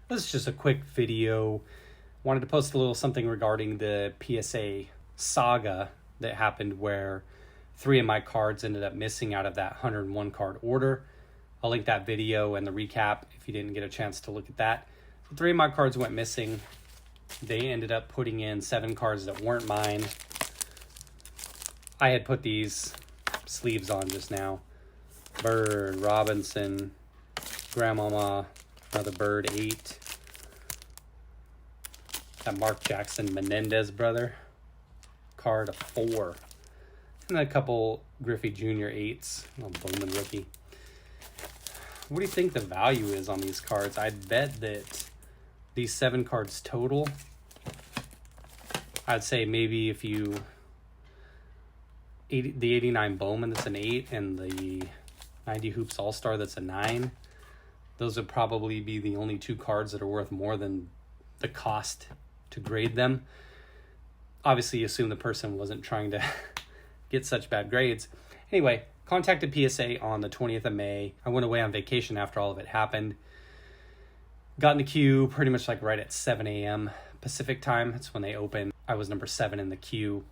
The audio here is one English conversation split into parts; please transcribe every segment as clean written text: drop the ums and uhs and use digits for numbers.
This is just a quick video. Wanted to post a little something regarding the PSA saga that happened where 3 of my cards ended up missing out of that 101 card order. I'll link that video and the recap if you didn't get a chance to look at that. So 3 of my cards went missing. They ended up putting in 7 cards that weren't mine. I had put these sleeves on just now. Bird, Robinson, Grandmama, another Bird, 8. That Mark Jackson Menendez brother card, a 4. And then a couple Griffey Jr. 8s, Bowman rookie. What do you think the value is on these cards? I'd bet that these 7 cards total, I'd say maybe if you... the 89 Bowman, that's an 8, and the 90 Hoops All-Star, that's a 9. Those would probably be the only 2 cards that are worth more than the cost to grade them. Obviously, you assume the person wasn't trying to get such bad grades. Anyway, contacted PSA on the 20th of May. I went away on vacation after all of it happened. Got in the queue pretty much like right at 7 a.m. Pacific time. That's when they opened. I was number 7 in the queue.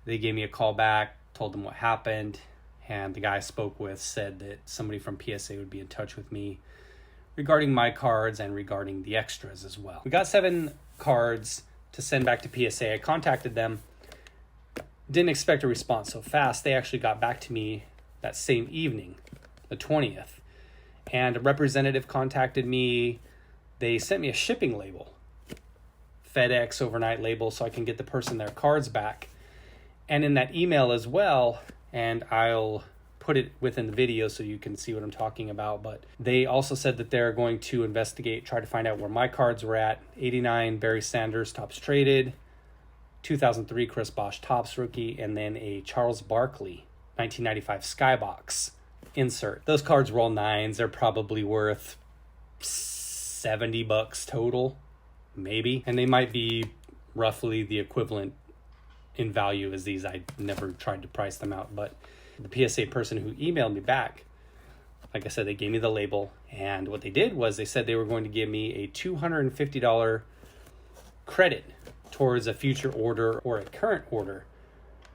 They gave me a call back, told them what happened, and the guy I spoke with said that somebody from PSA would be in touch with me regarding my cards and regarding the extras as well. We got 7 cards to send back to PSA. I contacted them. Didn't expect a response so fast. They actually got back to me that same evening, the 20th. And a representative contacted me. They sent me a shipping label, FedEx overnight label, so I can get the person their cards back. And in that email as well, and I'll put it within the video so you can see what I'm talking about, but they also said that they're going to investigate, try to find out where my cards were at. 89 Barry Sanders Topps Traded, 2003 Chris Bosh Topps rookie, and then a Charles Barkley 1995 Skybox insert. Those cards were all 9s. They're probably worth $70 total, maybe, and they might be roughly the equivalent in value as these. I never tried to price them out, but the PSA person who emailed me back, like I said, they gave me the label, and what they did was they said they were going to give me a $250 credit towards a future order or a current order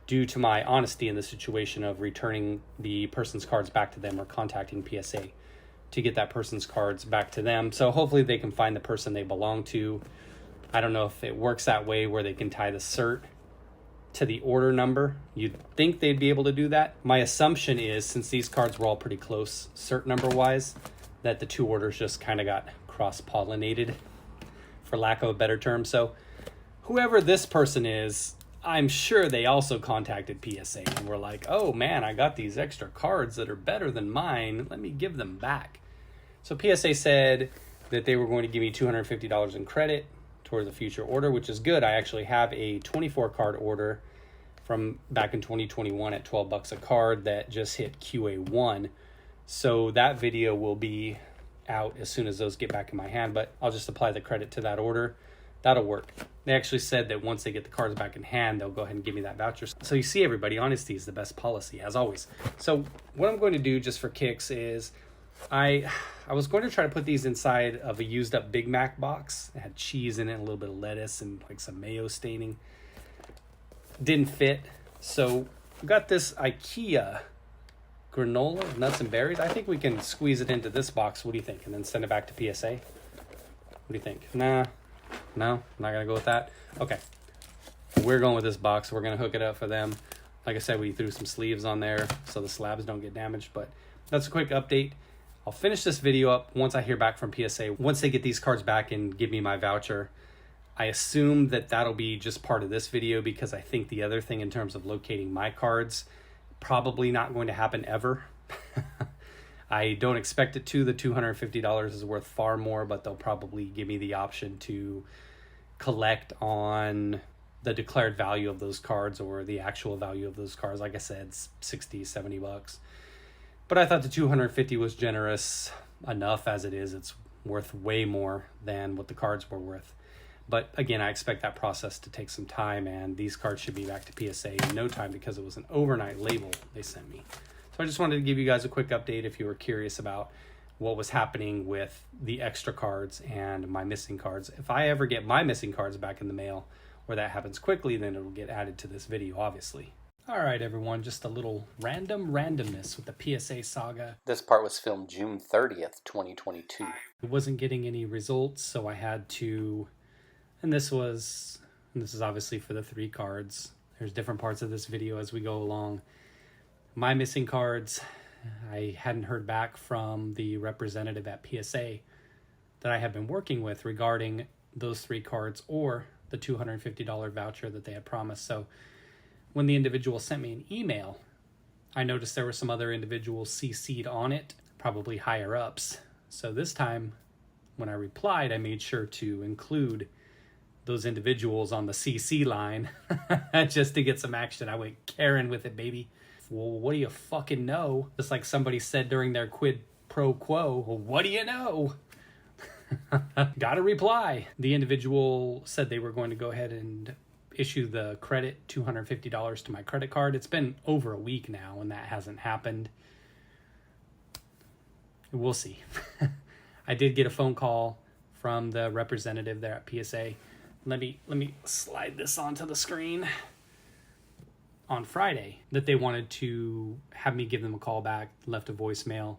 due to my honesty in the situation of returning the person's cards back to them or contacting PSA to get that person's cards back to them. So hopefully they can find the person they belong to. I don't know if it works that way where they can tie the cert to the order number. You'd think they'd be able to do that. My assumption is, since these cards were all pretty close cert number wise, that the 2 orders just kind of got cross-pollinated, for lack of a better term. So whoever this person is, I'm sure they also contacted PSA and were like, oh man, I got these extra cards that are better than mine. Let me give them back. So PSA said that they were going to give me $250 in credit toward the future order, which is good. I actually have a 24 card order from back in 2021 at $12 a card that just hit QA1. So that video will be out as soon as those get back in my hand, but I'll just apply the credit to that order. That'll work. They actually said that once they get the cards back in hand, they'll go ahead and give me that voucher. So you see, everybody, honesty is the best policy, as always. So what I'm going to do just for kicks is I was going to try to put these inside of a used up Big Mac box. It had cheese in it, a little bit of lettuce, and like some mayo staining. Didn't fit. So we got this IKEA granola, nuts and berries. I think we can squeeze it into this box. What do you think? And then send it back to PSA. What do you think? No, I'm not going to go with that. Okay. We're going with this box. We're going to hook it up for them. Like I said, we threw some sleeves on there so the slabs don't get damaged, but that's a quick update. I'll finish this video up once I hear back from PSA. Once they get these cards back and give me my voucher, I assume that that'll be just part of this video, because I think the other thing in terms of locating my cards, probably not going to happen ever. I don't expect it to. The $250 is worth far more, but they'll probably give me the option to collect on the declared value of those cards or the actual value of those cards. Like I said, it's $60, $70. But I thought the $250 was generous enough as it is. It's worth way more than what the cards were worth. But again, I expect that process to take some time, and these cards should be back to PSA in no time because it was an overnight label they sent me. So I just wanted to give you guys a quick update if you were curious about what was happening with the extra cards and my missing cards. If I ever get my missing cards back in the mail, or that happens quickly, then it'll get added to this video, obviously. All right, everyone, just a little randomness with the PSA saga. This part was filmed June 30th, 2022. I wasn't getting any results, so I had to, and this is obviously for the 3 cards. There's different parts of this video as we go along. My missing cards, I hadn't heard back from the representative at PSA that I have been working with regarding those 3 cards or the $250 voucher that they had promised. So when the individual sent me an email, I noticed there were some other individuals CC'd on it, probably higher ups. So this time when I replied, I made sure to include those individuals on the CC line just to get some action. I went Karen with it, baby. Well, what do you fucking know? Just like somebody said during their quid pro quo, well, what do you know? Got a reply. The individual said they were going to go ahead and issue the credit, $250 to my credit card. It's been over a week now and that hasn't happened. We'll see. I did get a phone call from the representative there at PSA. Let me slide this onto the screen. On Friday, that they wanted to have me give them a call back, left a voicemail,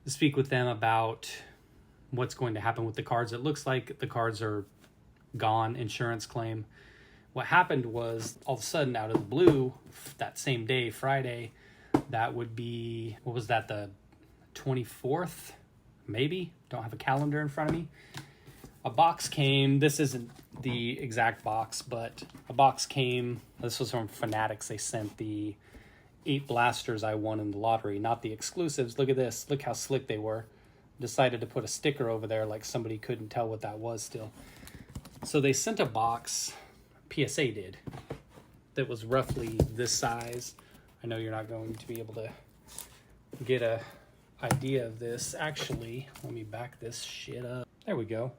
to speak with them about what's going to happen with the cards. It looks like the cards are gone, insurance claim. What happened was, all of a sudden, out of the blue, that same day, Friday, that would be, what was that, the 24th, maybe? Don't have a calendar in front of me. A box came, this isn't the exact box, but a box came, this was from Fanatics. They sent the 8 blasters I won in the lottery, not the exclusives. Look at this, look how slick they were. Decided to put a sticker over there like somebody couldn't tell what that was still. So they sent a box, PSA did, that was roughly this size. I know you're not going to be able to get a idea of this. Actually, let me back this shit up. There we go.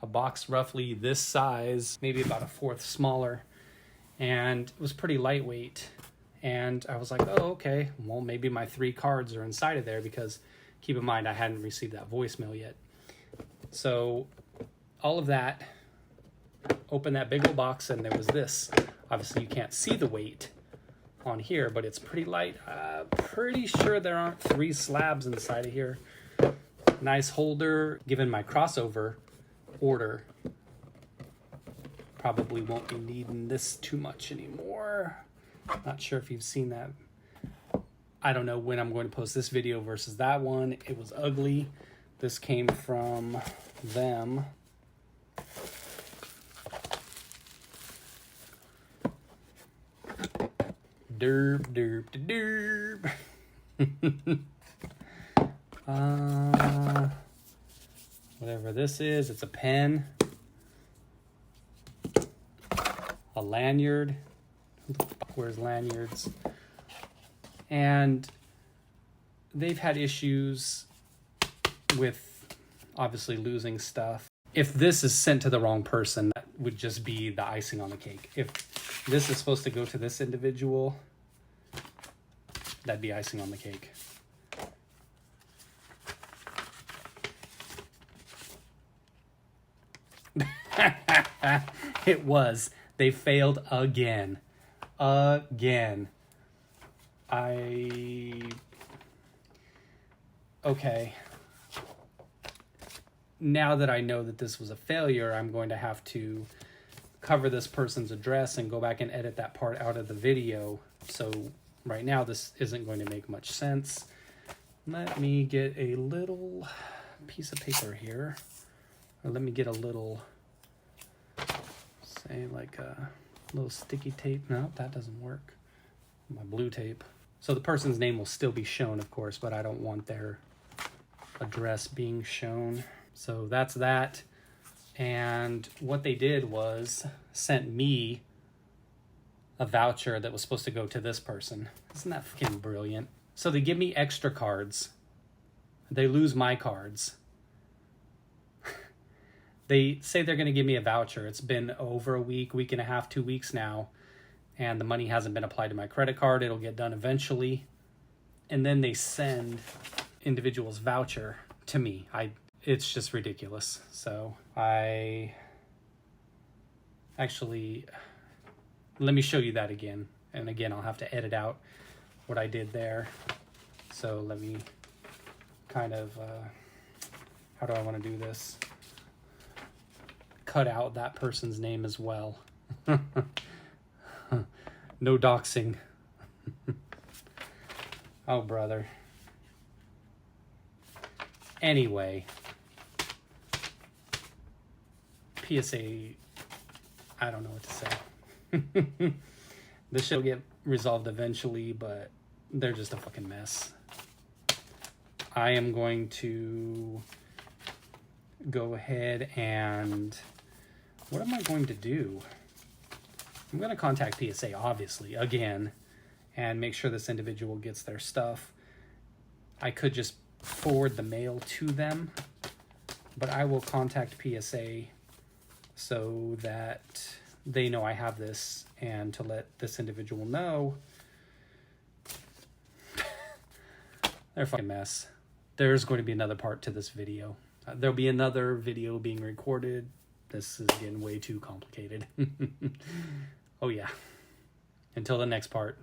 A box roughly this size, maybe about a 1/4 smaller, and it was pretty lightweight. And I was like, oh, okay, well, maybe my 3 cards are inside of there, because keep in mind, I hadn't received that voicemail yet. So all of that, opened that big old box, and there was this. Obviously, you can't see the weight on here, but it's pretty light. Pretty sure there aren't 3 slabs inside of here. Nice holder. Given my crossover order, probably won't be needing this too much anymore. Not sure if you've seen that. I don't know when I'm going to post this video versus that one. It was ugly. This came from them. Derp, derp, derp. Whatever this is, it's a pen, a lanyard. Who the fuck wears lanyards? And they've had issues with obviously losing stuff. If this is sent to the wrong person, that would just be the icing on the cake. If this is supposed to go to this individual, that'd be icing on the cake. It was. They failed again. Again. Okay. Now that I know that this was a failure, I'm going to have to cover this person's address and go back and edit that part out of the video. So right now this isn't going to make much sense. Let me get a little piece of paper here. Or let me get a little, say like a little sticky tape. No, that doesn't work. My blue tape. So the person's name will still be shown, of course, but I don't want their address being shown. So that's that. And what they did was sent me a voucher that was supposed to go to this person. Isn't that fucking brilliant? So they give me extra cards. They lose my cards. They say they're going to give me a voucher. It's been over a week, week and a half, 2 weeks now. And the money hasn't been applied to my credit card. It'll get done eventually. And then they send individuals' voucher to me. It's just ridiculous. So I actually, let me show you that again. And again, I'll have to edit out what I did there. So let me kind of, how do I want to do this? Cut out that person's name as well. No doxing. Oh, brother. Anyway, PSA, I don't know what to say. This should get resolved eventually, but they're just a fucking mess. I am going to go ahead and, what am I going to do? I'm going to contact PSA, obviously, again, and make sure this individual gets their stuff. I could just forward the mail to them, but I will contact PSA so that they know I have this, and to let this individual know. They're a fucking mess. There's going to be another part to this video. There'll be another video being recorded. This is getting way too complicated. Oh yeah. Until the next part.